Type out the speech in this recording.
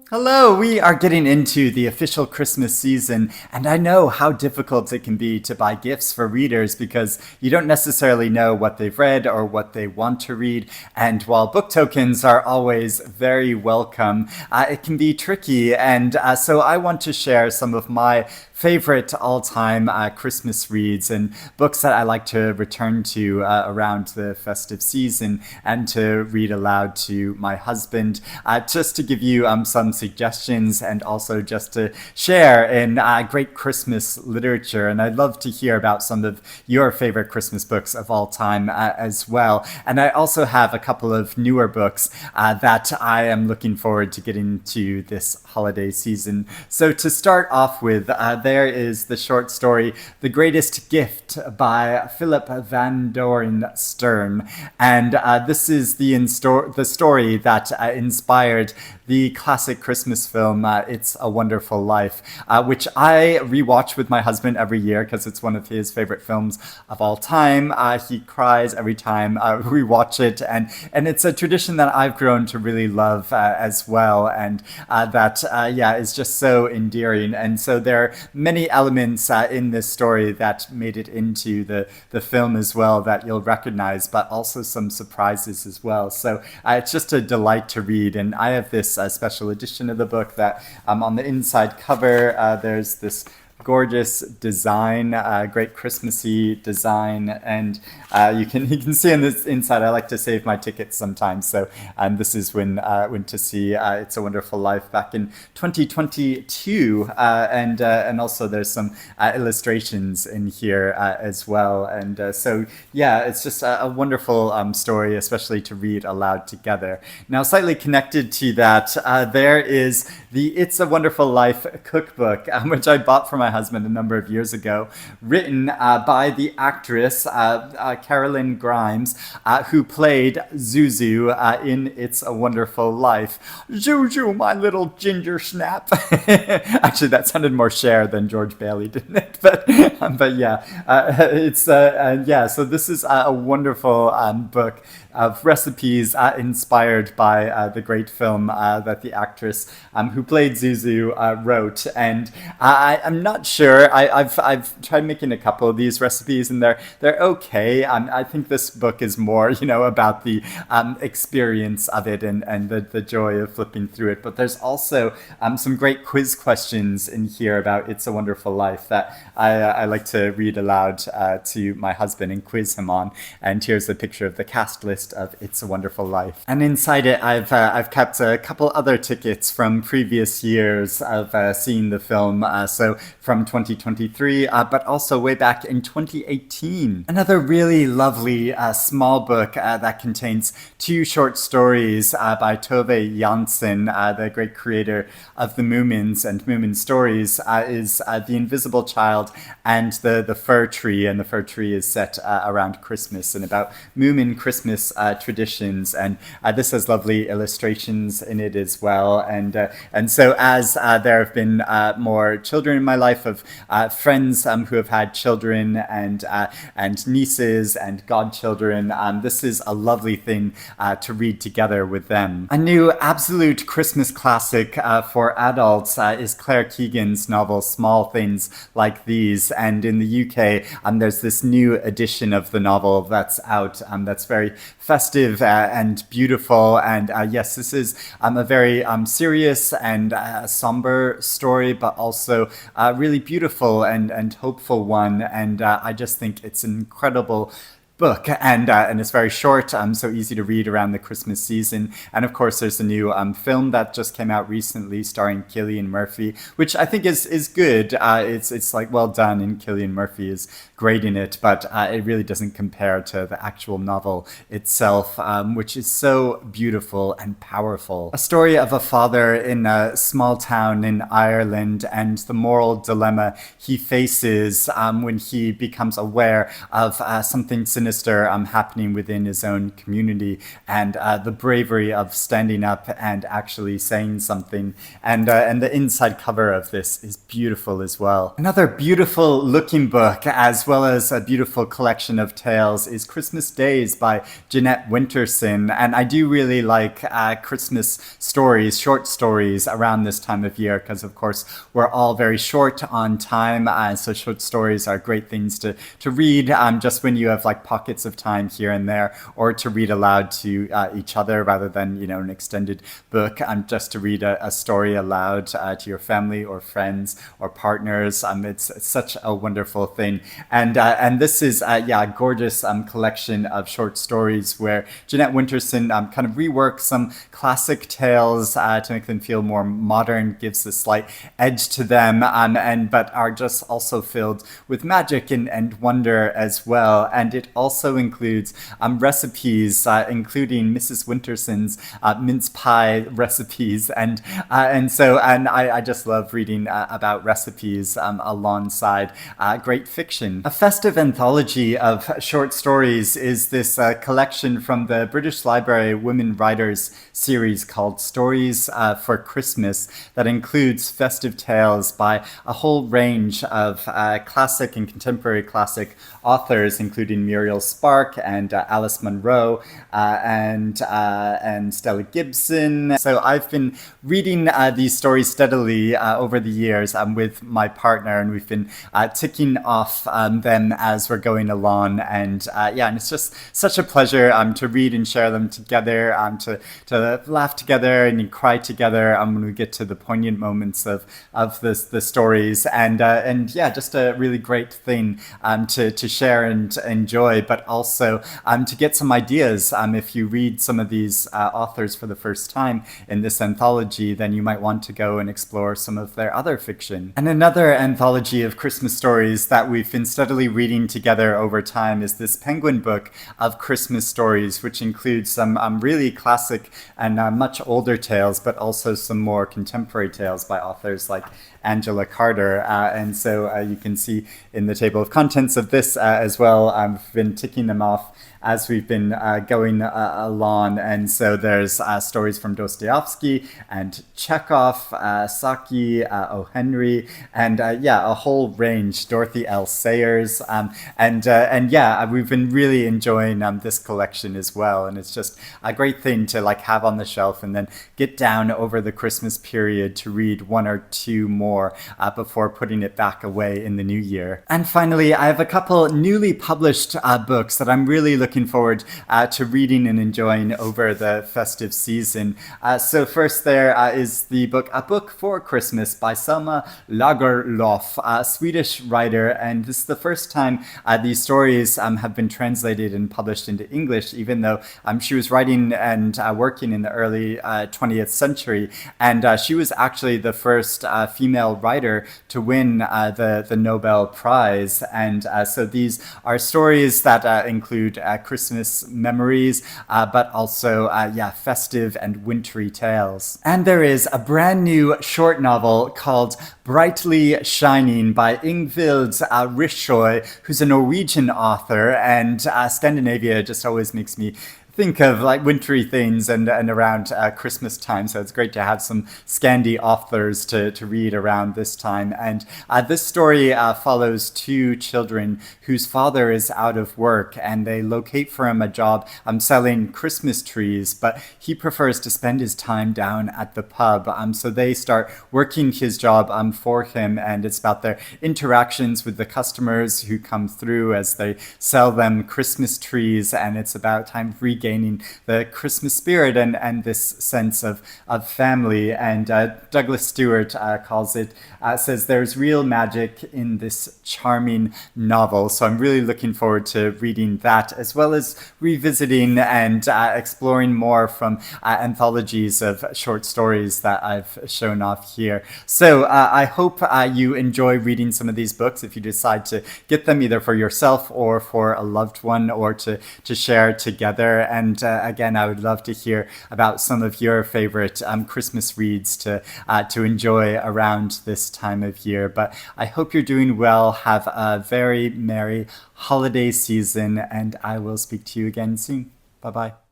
Hello, we are getting into the official Christmas season, and I know how difficult it can be to buy gifts for readers because you don't necessarily know what they've read or what they want to read. And while book tokens are always very welcome, it can be tricky. And so I want to share some of my favorite all-time Christmas reads and books that I like to return to around the festive season and to read aloud to my husband, just to give you some suggestions and also just to share in great Christmas literature. And I'd love to hear about some of your favorite Christmas books of all time as well. And I also have a couple of newer books that I am looking forward to getting to this holiday season. So to start off with, there is the short story The Greatest Gift by Philip Van Doren Stern. And this is the story that inspired the classic Christmas film It's a Wonderful Life, which I rewatch with my husband every year because it's one of his favorite films of all time. He cries every time we watch it, and it's a tradition that I've grown to really love as well, and that is just so endearing. And so there are many elements in this story that made it into the film as well that you'll recognize, but also some surprises as well. So it's just a delight to read, and I have this special edition of the book that on the inside cover there's this gorgeous design, great Christmassy design, and you can see on this inside. I like to save my tickets sometimes, so this is when went to see It's a Wonderful Life back in 2022, and also there's some illustrations in here as well, and so yeah, it's just a wonderful story, especially to read aloud together. Now, slightly connected to that, there is the It's a Wonderful Life cookbook, which I bought for my husband a number of years ago, written by the actress Karolyn Grimes, who played Zuzu in It's a Wonderful Life. Zuzu, my little ginger snap. Actually, that sounded more Cher than George Bailey, didn't it? But yeah, So this is a wonderful book of recipes inspired by the great film that the actress who played Zuzu wrote. And I'm not sure. I've tried making a couple of these recipes, and they're okay. I think this book is more, about the experience of it and the joy of flipping through it. But there's also some great quiz questions in here about It's a Wonderful Life that I like to read aloud to my husband and quiz him on. And here's a picture of the cast list of It's a Wonderful Life. And inside it, I've kept a couple other tickets from previous years of seeing the film. So from 2023, but also way back in 2018. Another really lovely small book that contains two short stories by Tove Jansson, the great creator of the Moomins and Moomin stories, is The Invisible Child and the Fir Tree. And the Fir Tree is set around Christmas and about Moomin Christmas traditions. And this has lovely illustrations in it as well. And so as there have been more children in my life of friends who have had children and nieces and godchildren, this is a lovely thing to read together with them. A new absolute Christmas classic for adults is Claire Keegan's novel Small Things Like These, and in the UK there's this new edition of the novel that's out that's very festive and beautiful, and yes, this is a very serious and somber story, but also really beautiful and hopeful one, and I just think it's an incredible book, and it's very short, so easy to read around the Christmas season. And of course, there's a new film that just came out recently starring Cillian Murphy, which I think is good. It's like well done, and Cillian Murphy is great in it, but it really doesn't compare to the actual novel itself, which is so beautiful and powerful. A story of a father in a small town in Ireland and the moral dilemma he faces when he becomes aware of something sinister sinister happening within his own community, and the bravery of standing up and actually saying something. And the inside cover of this is beautiful as well. Another beautiful looking book, as well as a beautiful collection of tales, is Christmas Days by Jeanette Winterson. And I do really like Christmas stories, short stories around this time of year, because of course we're all very short on time. So short stories are great things to read just when you have like pockets of time here and there, or to read aloud to each other rather than, an extended book, just to read a story aloud to your family or friends or partners. It's such a wonderful thing. And this is a gorgeous collection of short stories where Jeanette Winterson kind of reworks some classic tales to make them feel more modern, gives a slight edge to them, but are just also filled with magic and wonder as well. And it also includes recipes, including Mrs. Winterson's mince pie recipes, and I just love reading about recipes alongside great fiction. A festive anthology of short stories is this collection from the British Library Women Writers series called Stories for Christmas, that includes festive tales by a whole range of classic and contemporary classic authors, including Muriel Spark and Alice Munro and Stella Gibson. So I've been reading these stories steadily over the years with my partner, and we've been ticking off them as we're going along. And it's just such a pleasure to read and share them together, to laugh together and cry together when we get to the poignant moments of the stories. And just a really great thing to share and enjoy, but also to get some ideas. If you read some of these authors for the first time in this anthology, then you might want to go and explore some of their other fiction. And another anthology of Christmas stories that we've been steadily reading together over time is this Penguin book of Christmas stories, which includes some really classic and much older tales, but also some more contemporary tales by authors like Angela Carter. And so you can see in the table of contents of this as well, I've been ticking them off as we've been going along. And so there's stories from Dostoevsky and Chekhov, Saki, O. Henry, and a whole range, Dorothy L. Sayers. We've been really enjoying this collection as well. And it's just a great thing to have on the shelf and then get down over the Christmas period to read one or two more before putting it back away in the new year. And finally, I have a couple newly published books that I'm really looking forward to reading and enjoying over the festive season. So first there is the book A Book for Christmas by Selma Lagerlof, a Swedish writer. And this is the first time these stories have been translated and published into English, even though she was writing and working in the early 20th century. And she was actually the first female writer to win the Nobel Prize. And so these are stories that include Christmas memories, but also festive and wintry tales. And there is a brand new short novel called Brightly Shining by Ingvild Rishol, who's a Norwegian author, and Scandinavia just always makes me think of wintry things and around Christmas time. So it's great to have some Scandi authors to read around this time. And this story follows two children whose father is out of work, and they locate for him a job selling Christmas trees, but he prefers to spend his time down at the pub. So they start working his job for him, and it's about their interactions with the customers who come through as they sell them Christmas trees, and it's about time regaining the Christmas spirit and this sense of family. And Douglas Stewart says there's real magic in this charming novel. So I'm really looking forward to reading that, as well as revisiting and exploring more from anthologies of short stories that I've shown off here. So I hope you enjoy reading some of these books if you decide to get them either for yourself or for a loved one, or to share together. And again, I would love to hear about some of your favorite Christmas reads to enjoy around this time of year. But I hope you're doing well. Have a very merry holiday season, and I will speak to you again soon. Bye-bye.